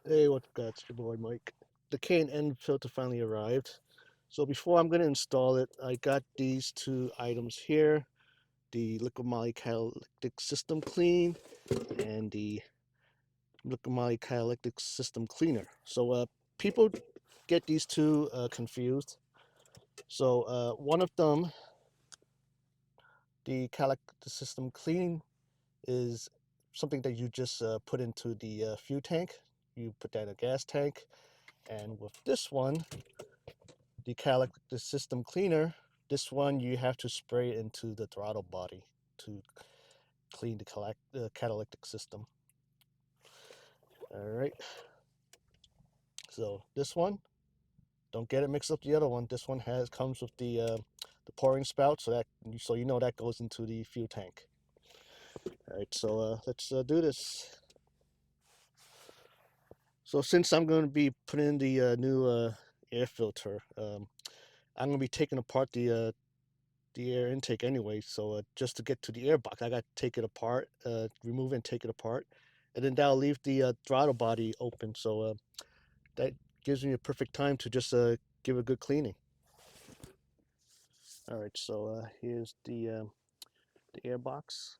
Hey, what's up, guys? It's your boy Mike. The K&N filter finally arrived. So before I'm going to install it, I got these two items here, the Liqui Moly Catalytic System Clean and the Liqui Moly Catalytic System Cleaner. So people get these two confused. So one of them, the Catalytic System Clean, is something that you just put into the fuel tank. You put that in a gas tank. And with this one, the system cleaner, this one you have to spray into the throttle body to clean the catalytic system. All right. So this one, don't get it mixed up with the other one. This one comes with the pouring spout, so you know that goes into the fuel tank. All right. So let's do this. So since I'm going to be putting in the new air filter, I'm going to be taking apart the air intake anyway. So just to get to the air box, I got to take it apart, remove it and take it apart, and then that'll leave the throttle body open. So that gives me a perfect time to just give a good cleaning. All right, so here's the air box,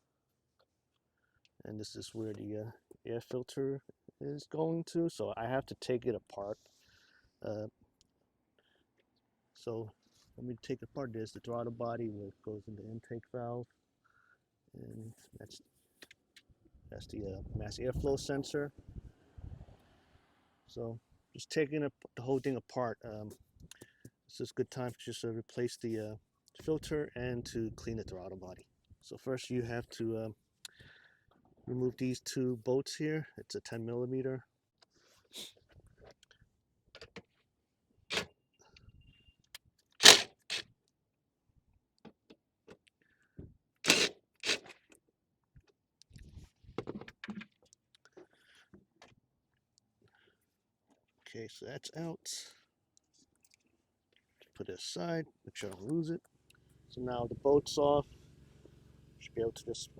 and this is where the air filter is going to. So I have to take it apart. Uh, so let me take it apart. There's the throttle body where it goes in the intake valve, and that's the mass airflow sensor. So just taking the whole thing apart, this is a good time to just replace the filter and to clean the throttle body. So first you have to remove these two bolts here. It's a 10 millimeter. Okay, so that's out. Put it aside, make sure I don't lose it. So now the bolt's off. Should be able to just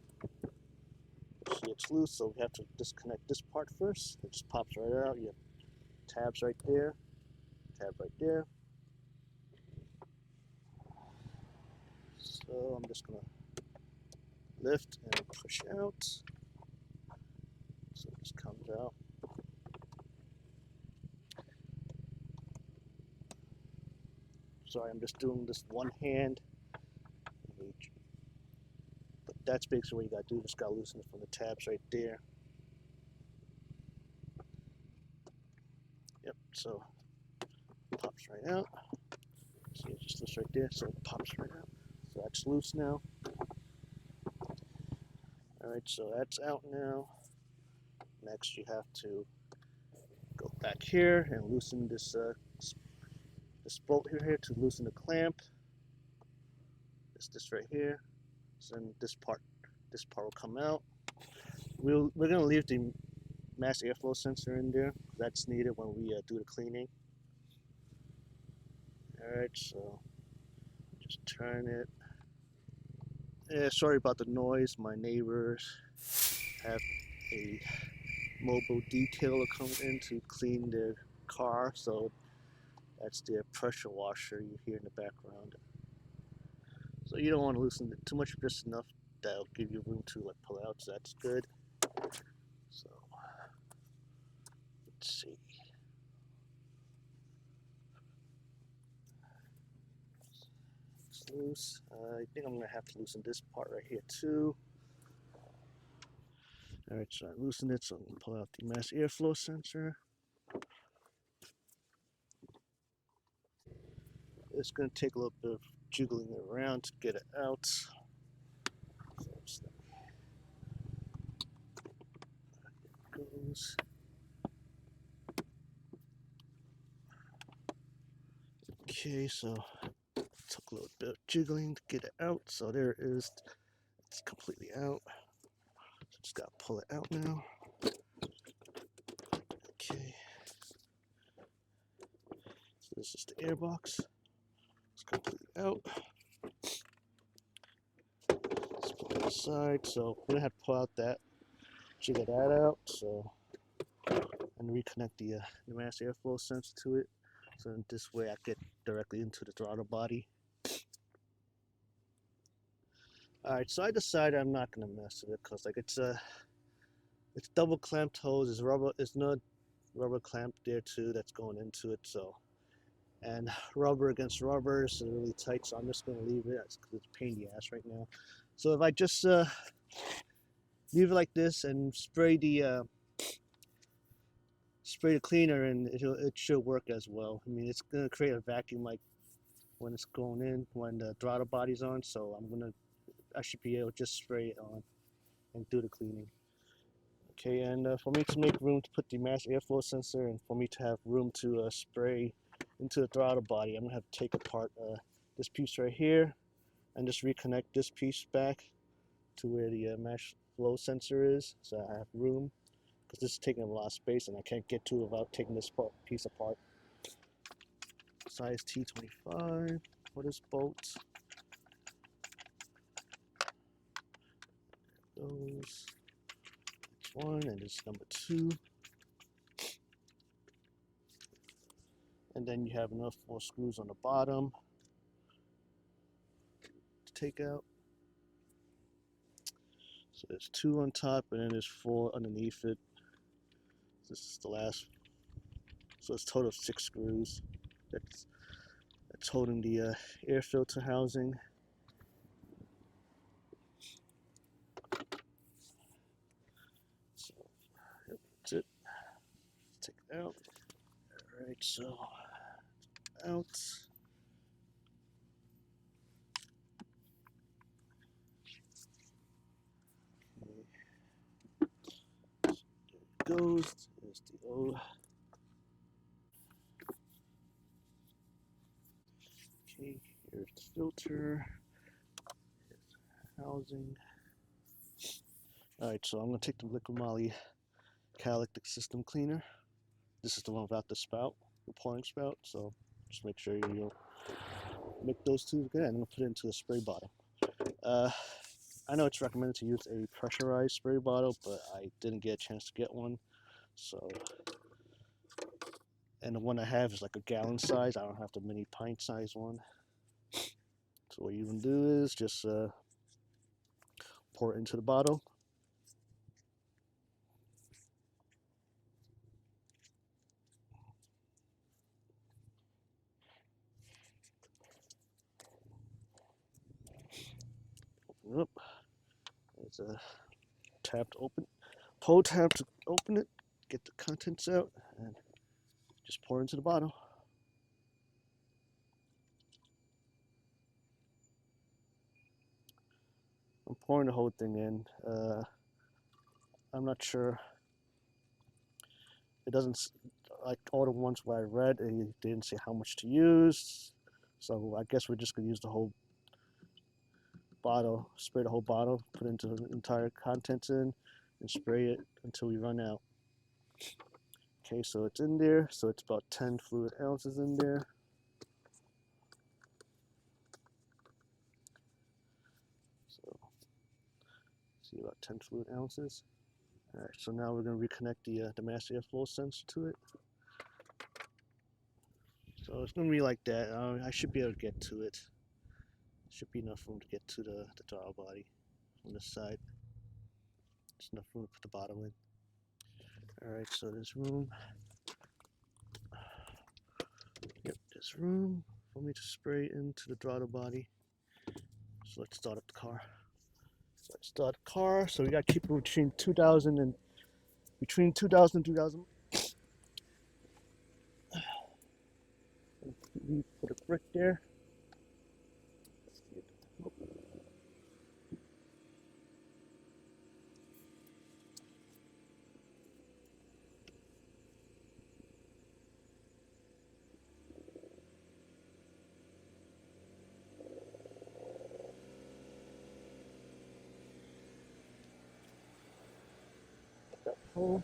see it's loose, so we have to disconnect this part first. It just pops right out. You have tabs right there, tab right there. So I'm just gonna lift and push out. So it just comes out. Sorry, I'm just doing this one hand. But that's basically what you gotta do. Just gotta loosen it from the tabs right there. Yep, so it pops right out. See, it just lifts right there, so it pops right out. So that's loose now. Alright, so that's out now. Next, you have to go back here and loosen this bolt here to loosen the clamp. This right here. So then this part will come out. We're gonna leave the mass airflow sensor in there. That's needed when we do the cleaning. Alright, so just turn it. Yeah, sorry about the noise. My neighbors have a mobile detailer coming in to clean their car, so that's their pressure washer you hear in the background. So you don't want to loosen it too much, just enough that'll give you room to pull out, so that's good. So let's see. It's loose. I think I'm gonna have to loosen this part right here too. Alright, so I loosen it so I can pull out the mass airflow sensor. It's gonna take a little bit of jiggling it around to get it out. So goes. Okay, so it took a little bit of jiggling to get it out. So there it is. It's completely out. So just gotta pull it out now. Okay. So this is the air box. It's completely out. Let's put that aside. So we're gonna have to pull out that, jiggle that out. So, and and reconnect the mass airflow sensor to it. So in this way I get directly into the throttle body. Alright, so I decided I'm not gonna mess with it because like it's double clamped hose, it's rubber, it's not rubber clamp there too that's going into it, so, and rubber against rubber is really tight, so I'm just gonna leave it because it's a pain in the ass right now. So if I just leave it like this and spray the cleaner, and it should work as well. I mean, it's gonna create a vacuum like when it's going in, when the throttle body's on, so I should be able to just spray it on and do the cleaning. Okay, and for me to make room to put the mass airflow sensor and for me to have room to spray into the throttle body, I'm gonna have to take apart this piece right here and just reconnect this piece back to where the mass flow sensor is, so I have room, because this is taking a lot of space and I can't get to it without taking this piece apart. Size T25 for this bolt. Those. One, and this number 2. And then you have enough 4 screws on the bottom to take out. So there's 2 on top and then there's 4 underneath it. This is the last. So it's a total of 6 screws. That's holding the air filter housing. So that's it. Let's take it out. Alright, so out. Goes. There's the O. Okay, here's the filter. Here's the housing. Alright, so I'm going to take the Liqui Moly Catalytic System cleaner. This is the one without the spout, the pouring spout, so just make sure you make those two good. I'm going to put it into a spray bottle. I know it's recommended to use a pressurized spray bottle, but I didn't get a chance to get one. So, and the one I have is like a gallon size. I don't have the mini pint size one. So what you can do is just pour it into the bottle. Open it up. There's a tab to open, pull tab to open it, get the contents out, and just pour into the bottle. I'm pouring the whole thing in. I'm not sure. It doesn't, like all the ones where I read, they didn't say how much to use. So I guess we're just gonna use the whole bottle, spray the whole bottle, put into the entire contents in, and spray it until we run out. Okay, so it's in there. So it's about 10 fluid ounces in there. So see, about 10 fluid ounces. All right, so now we're going to reconnect the mass airflow sensor to it. So it's going to be like that. I should be able to get to it. Should be enough room to get to the throttle body on this side. There's enough room to put the bottle in. All right, so there's room. Yep, there's room for me to spray into the throttle body. So let's start up the car. So let's start the car. So we got to keep it between 2000 and 2000. We put a brick there. Hole.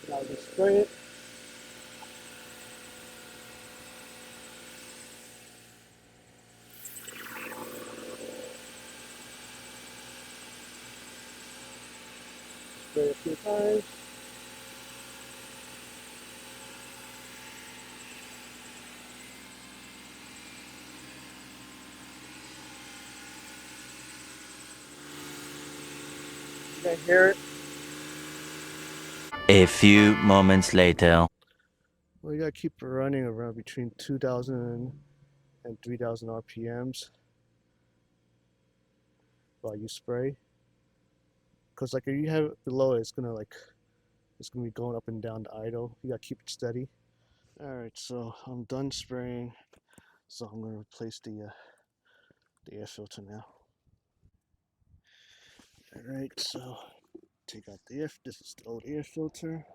Now just spray it. spray a few times. You can hear it. A few moments later. Well, you gotta keep it running around between 2,000 and 3,000 RPMs while you spray. Because like if you have it below it, it's gonna be going up and down the idle. You gotta keep it steady. All right, so I'm done spraying. So I'm gonna replace the air filter now. All right, so take out the air. This is the old air filter.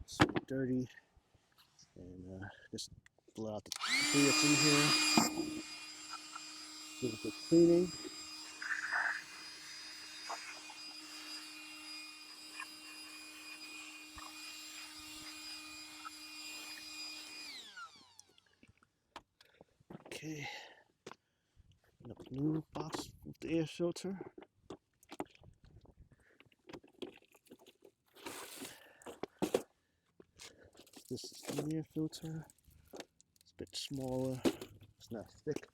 It's dirty, and just blow out the debris that's in here. Give it a good cleaning. Okay, open up a new box with the air filter. This is the air filter. It's a bit smaller. It's not thick.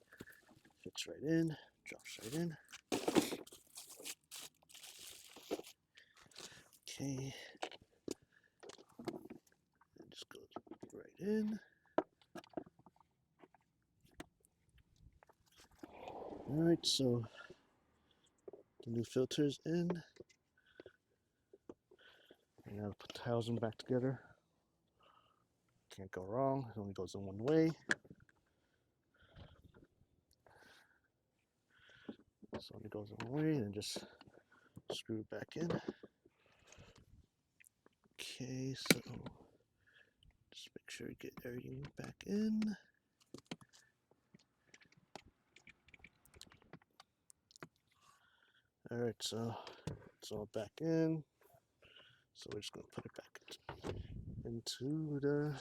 Fits right in. Drops right in. Okay. It just goes right in. Alright, so the new filter's in. And now put the housing back together. Can't go wrong. It only goes in one way. So it only goes in one way, and just screw it back in. Okay, so just make sure you get everything back in. Alright, so it's all back in. So we're just gonna put it back into the,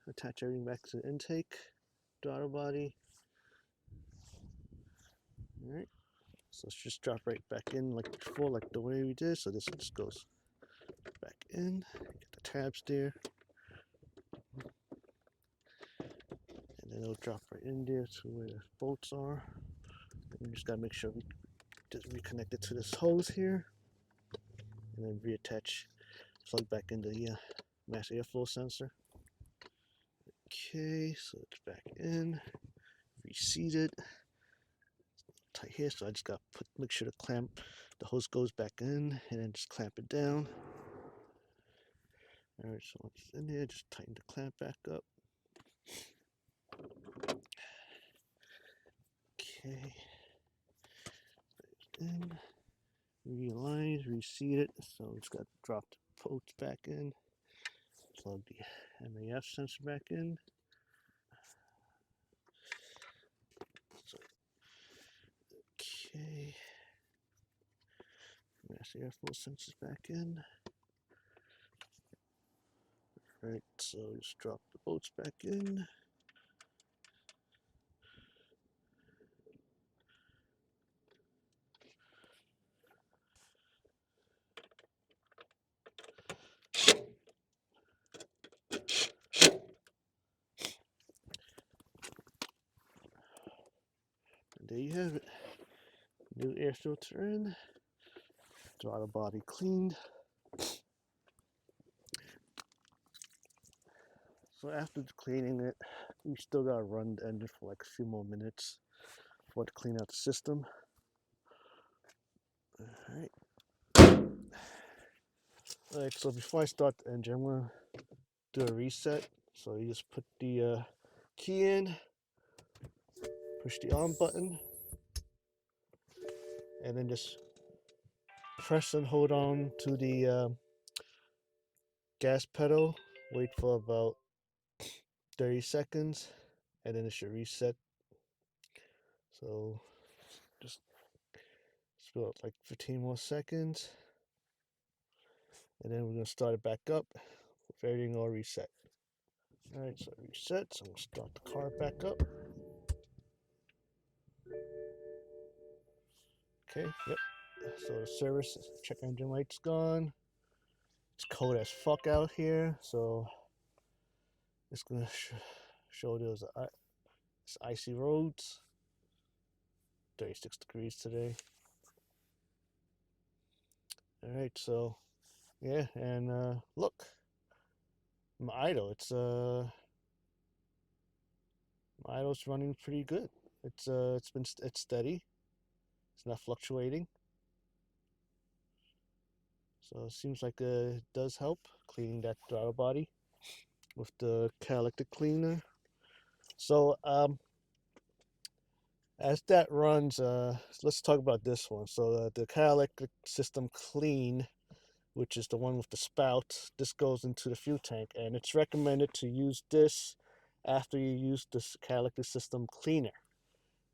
attach everything back to the intake, throttle body. Alright, so let's just drop right back in like before, like the way we did. So this just goes back in, get the tabs there, and then it'll drop right in there to where the bolts are. And you just gotta make sure we just reconnect it to this hose here, and then reattach, plug back into the mass airflow sensor. Okay, so it's back in, reseat it. Tight here, so I just got to make sure the hose goes back in, and then just clamp it down. All right, so once it's in there, just tighten the clamp back up. Okay, in, realign, reseat it. So we just got to drop the bolts back in, plug the MAF sensor back in. So, okay, mass airflow sensors back in. Right, so just drop the bolts back in. And there you have it. New air filter in, throttle body cleaned. So after cleaning it, we still gotta run the engine for like a few more minutes for it to clean out the system. Alright. Alright, so before I start the engine, I'm gonna do a reset. So you just put the key in, push the on button, and then just press and hold on to the gas pedal. Wait for about 30 seconds, and then it should reset. So just about like 15 more seconds, and then we're gonna start it back up with everything all reset. Alright, so it resets. I'm gonna start the car back up. Okay, yep. So the service check engine light's gone. It's cold as fuck out here, so it's gonna show those icy roads. 36 degrees today. All right, so yeah, and look, my idle. My idle's running pretty good. It's steady. It's not fluctuating. So it seems like it does help cleaning that throttle body with the catalytic cleaner. So as that runs, let's talk about this one. So the catalytic system clean, which is the one with the spout, this goes into the fuel tank, and it's recommended to use this after you use this catalytic system cleaner.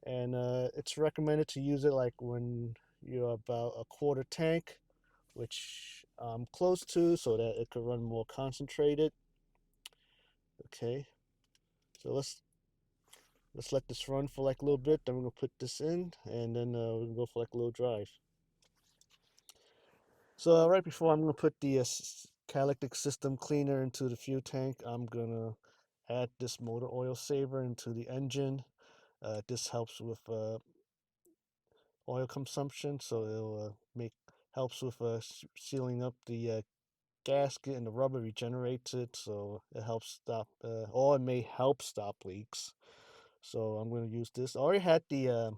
And it's recommended to use it like when you're about a quarter tank, which I'm close to, so that it could run more concentrated. Okay, so let's let this run for like a little bit. Then we're gonna put this in, and then we're gonna go for like a little drive. So right before I'm gonna put the catalytic system cleaner into the fuel tank, I'm gonna add this motor oil saver into the engine. This helps with oil consumption, so it'll make helps with sealing up the gasket, and the rubber regenerates it, so it helps stop, or it may help stop leaks. So I'm going to use this. I already had the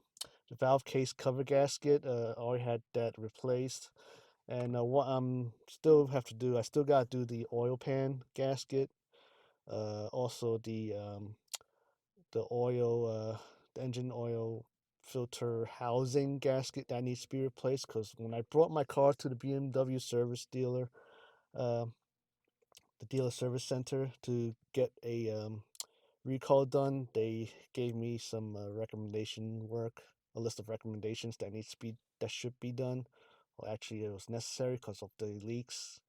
valve case cover gasket. I already had that replaced, and what I'm still have to do, I still got to do the oil pan gasket. Also the oil, the engine oil filter housing gasket that needs to be replaced, because when I brought my car to the BMW service dealer, uh, the dealer service center, to get a recall done, they gave me some recommendation work, a list of recommendations that should be done. Well, actually, it was necessary because of the leaks.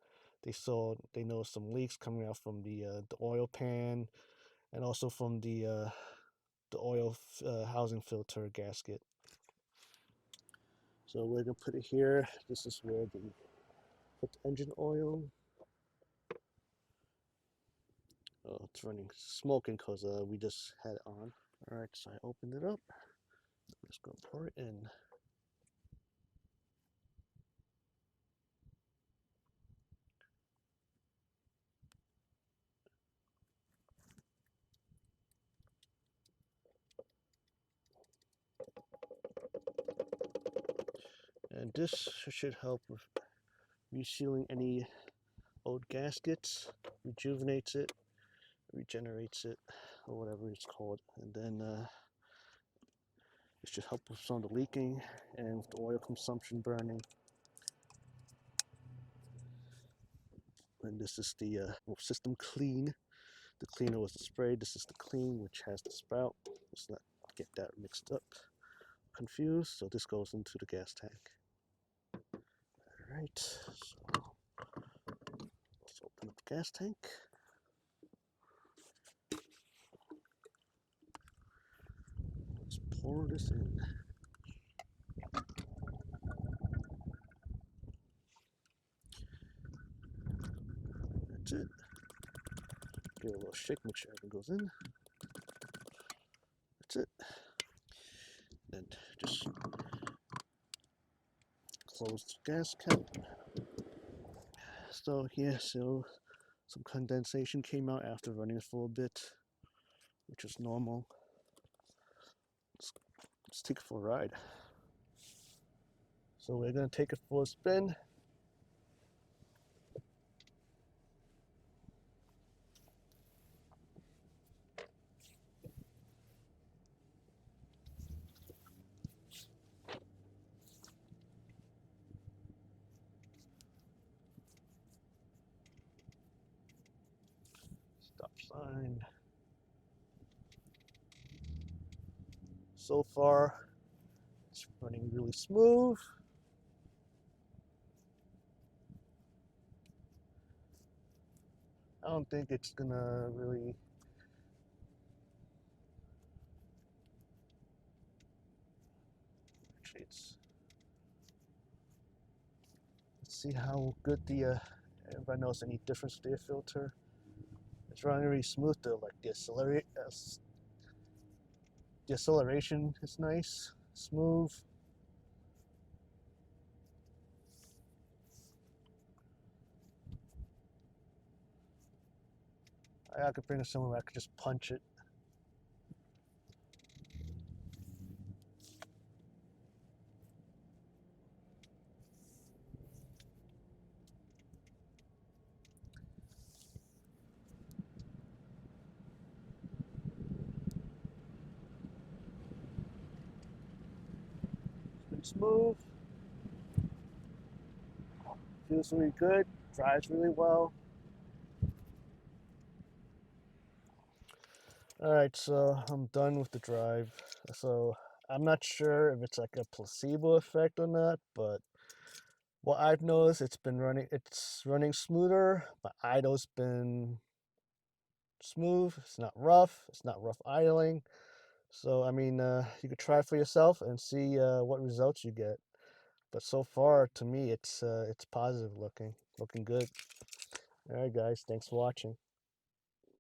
They noticed some leaks coming out from the oil pan, and also from the oil housing filter gasket. So we're gonna put it here. This is where we put the engine oil. Oh, it's running smoking because we just had it on. All right, so I opened it up. Let's go pour it in. And this should help with resealing any old gaskets, rejuvenates it, regenerates it, or whatever it's called. And then it should help with some of the leaking and with the oil consumption burning. And this is the system clean. The cleaner was the spray. This is the clean, which has the spout. Let's not get that mixed up, confused. So this goes into the gas tank. All right, so let's open up the gas tank. Let's pour this in. That's it. Give it a little shake, make sure everything goes in. That's it. Then just close the gas cap. So yeah, so some condensation came out after running it for a bit, which is normal. Let's take it for a ride. So we're gonna take it for a spin. Stop sign. So far, it's running really smooth. I don't think it's gonna really actually see how good the everybody knows any difference with the air filter. It's running really smooth though, like the acceleration is nice, smooth. I could bring it somewhere where I could just punch it. It's been smooth, feels really good, drives really well. Alright, so I'm done with the drive. So I'm not sure if it's like a placebo effect or not, but what I've noticed, it's running smoother. My idle's been smooth. It's not rough. It's not rough idling. So I mean, you could try it for yourself and see what results you get. But so far, to me, it's positive looking good. All right, guys, thanks for watching.